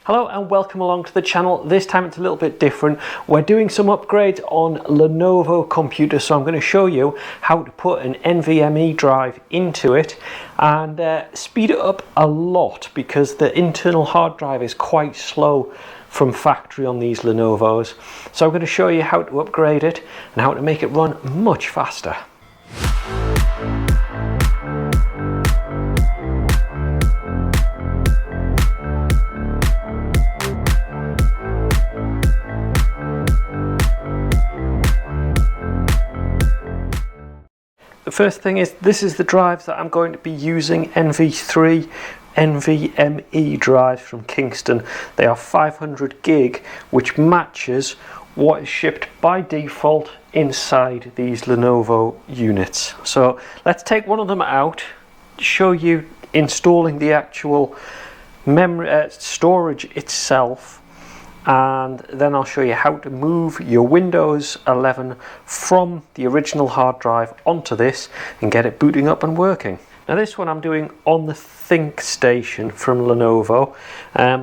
Hello and welcome along to the channel. This time it's a little bit different. We're doing some upgrades on Lenovo computers, so I'm going to show you how to put an NVMe drive into it and speed it up a lot because the internal hard drive is quite slow from factory on these Lenovos. So I'm going to show you how to upgrade it and how to make it run much faster. The first thing is, this is the drives that I'm going to be using, NV3 NVMe drives from Kingston. They are 500 gig, which matches what is shipped by default inside these Lenovo units. So let's take one of them out, show you installing the actual memory storage itself, and then I'll show you how to move your Windows 11 from the original hard drive onto this and get it booting up and working. Now this one I'm doing on the ThinkStation from Lenovo,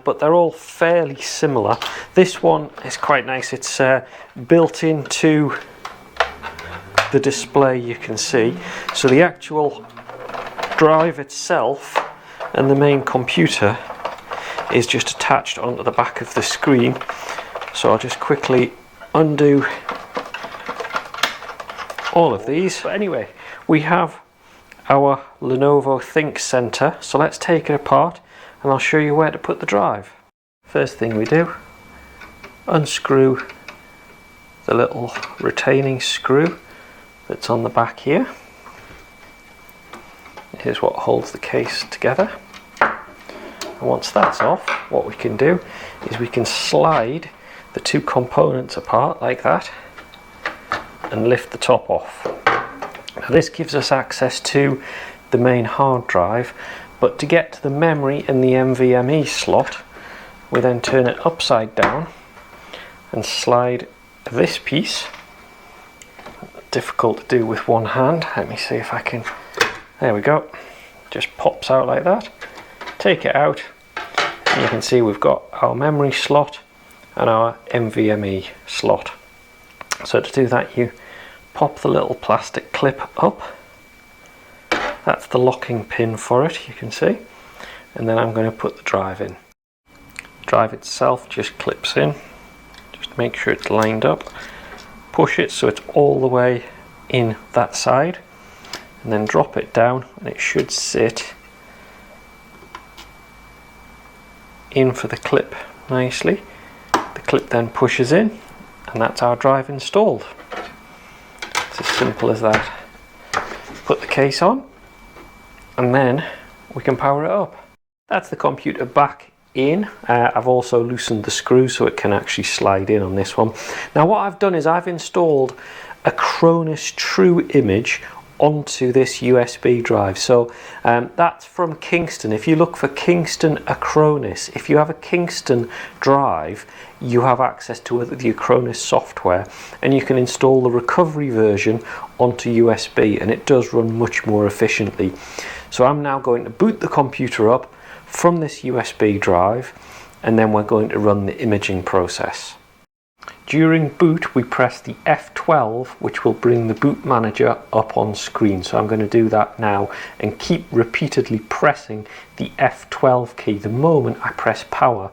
but they're all fairly similar. This one is quite nice. It's built into the display, you can see. So the actual drive itself and the main computer is just attached onto the back of the screen. So I'll just quickly undo all of these. But anyway, we have our Lenovo Thinkcentre, so let's take it apart and I'll show you where to put the drive. First thing we do, unscrew the little retaining screw that's on the back here. Here's what holds the case together. And once that's off, what we can do is we can slide the two components apart like that and lift the top off. Now this gives us access to the main hard drive, but to get to the memory in the NVMe slot, we then turn it upside down and slide this piece. Difficult to do with one hand. Let me see if I can. There we go. Just pops out like that. Take it out, and you can see we've got our memory slot and our NVMe slot. So to do that, you pop the little plastic clip up. That's the locking pin for it, you can see. And then I'm going to put the drive in. The drive itself just clips in. Just make sure it's lined up. Push it so it's all the way in that side. And then drop it down, and it should sit in for the clip nicely. The clip then pushes in, and that's our drive installed. It's as simple as that. Put the case on, and then we can power it up. That's the computer back in. I've also loosened the screw so it can actually slide in on this one. Now what I've done is I've installed a Acronis True Image onto this USB drive. So that's from Kingston. If you look for Kingston Acronis, if you have a Kingston drive, you have access to the Acronis software, and you can install the recovery version onto USB, and it does run much more efficiently. So I'm now going to boot the computer up from this USB drive, and then we're going to run the imaging process. During boot, we press the F12, which will bring the boot manager up on screen. So I'm going to do that now and keep repeatedly pressing the F12 key the moment I press power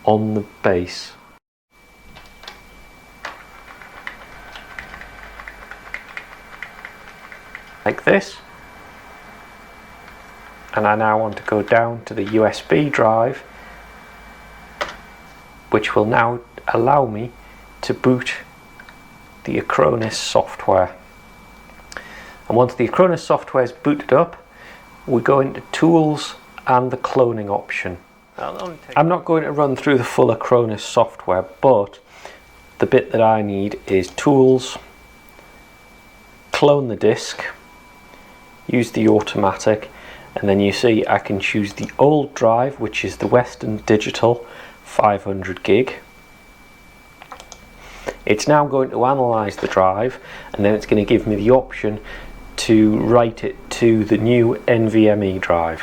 on the base. Like this. And I now want to go down to the USB drive, which will now allow me to boot the Acronis software. And once the Acronis software is booted up, we go into Tools and the cloning option. I'm not going to run through the full Acronis software, but the bit that I need is Tools, clone the disk, use the automatic, and then you see I can choose the old drive, which is the Western Digital 500 gig. It's now going to analyze the drive, and then it's going to give me the option to write it to the new NVMe drive.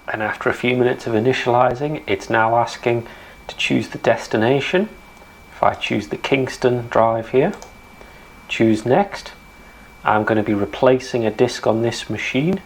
and after a few minutes of initializing, it's now asking to choose the destination. If I choose the Kingston drive here, choose next, I'm going to be replacing a disk on this machine.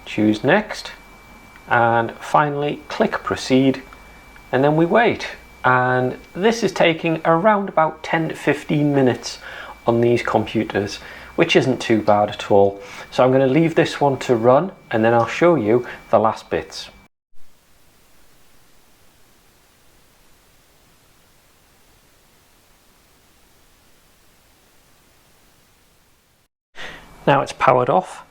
Choose next, and finally click proceed, and then we wait. And this is taking around about 10 to 15 minutes on these computers, which isn't too bad at all. So I'm going to leave this one to run, and then I'll show you the last bits. Now it's powered off,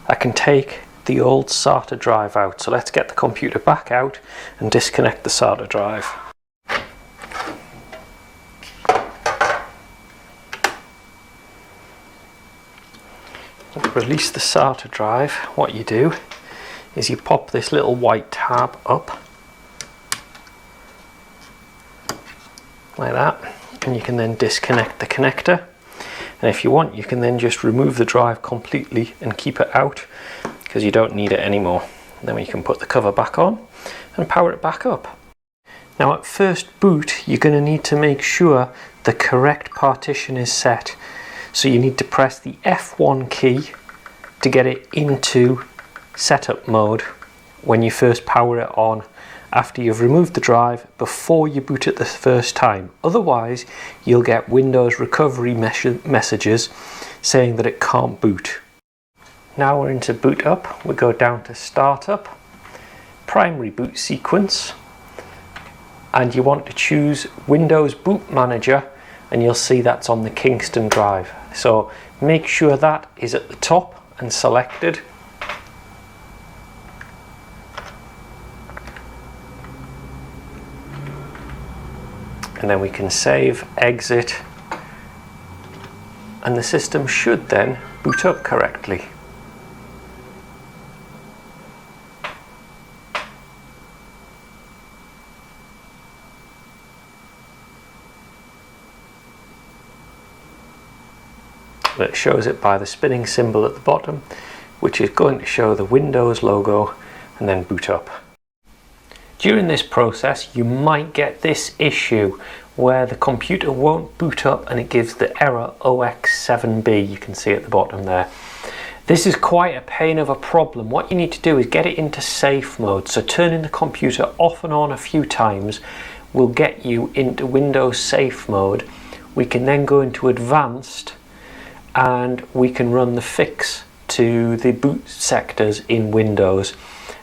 I can take the old SATA drive out. So let's get the computer back out and disconnect the SATA drive. Release the SATA drive. What you do is you pop this little white tab up like that, and you can then disconnect the connector. And if you want, you can then just remove the drive completely and keep it out, because you don't need it anymore. And then you can put the cover back on and power it back up. Now at first boot, you're going to need to make sure the correct partition is set. So you need to press the F1 key to get it into setup mode when you first power it on, after you've removed the drive, before you boot it the first time. Otherwise, you'll get Windows recovery messages saying that it can't boot. Now we're into boot up. We go down to startup, primary boot sequence, and you want to choose Windows Boot Manager, and you'll see that's on the Kingston drive. So make sure that is at the top and selected. And then we can save, exit, and the system should then boot up correctly. It shows it by the spinning symbol at the bottom, which is going to show the Windows logo, and then boot up. During this process, you might get this issue where the computer won't boot up and it gives the error OX7B. You can see at the bottom there. This is quite a pain of a problem. What you need to do is get it into safe mode. So turning the computer off and on a few times will get you into Windows safe mode. We can then go into advanced, and we can run the fix to the boot sectors in Windows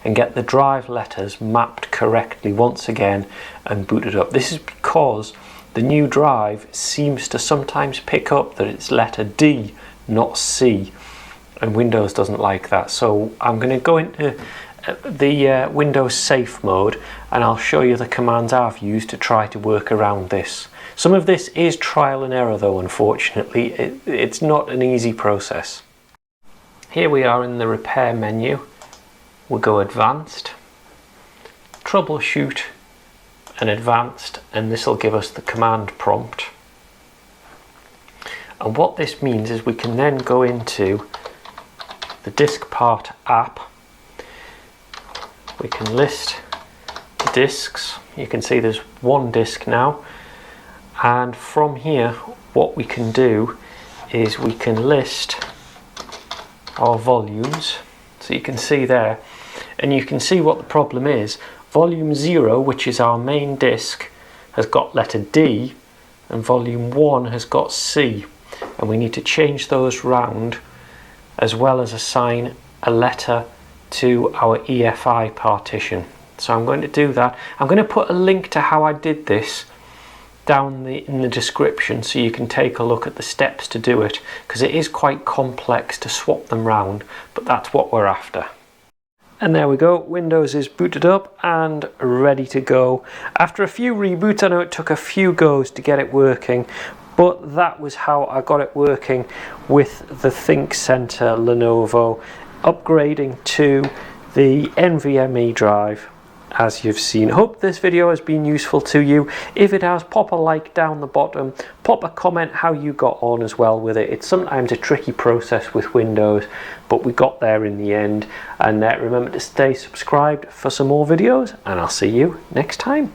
and get the drive letters mapped correctly once again and booted up. This is because the new drive seems to sometimes pick up that it's letter D, not C, and Windows doesn't like that. So I'm going to go into the Windows safe mode, and I'll show you the commands I've used to try to work around this. Some of this is trial and error though, unfortunately. It's not an easy process. Here we are in the repair menu. We'll go advanced, troubleshoot, and advanced, and this will give us the command prompt. And what this means is we can then go into the disk part app. We can list the disks. You can see there's one disk now, and from here what we can do is we can list our volumes. So you can see there, and you can see what the problem is. Volume 0, which is our main disk, has got letter D, and volume 1 has got C, and we need to change those round, as well as assign a letter to our EFI partition. So I'm going to do that. I'm going to put a link to how I did this down in the description, so you can take a look at the steps to do it, because it is quite complex to swap them round, but that's what we're after. And there we go, Windows is booted up and ready to go. After a few reboots, I know it took a few goes to get it working, but that was how I got it working with the Thinkcentre Lenovo, upgrading to the NVMe drive as you've seen. Hope this video has been useful to you. If it has, pop a like down the bottom, pop a comment how you got on as well with it. It's sometimes a tricky process with Windows, but we got there in the end. And remember to stay subscribed for some more videos, and I'll see you next time.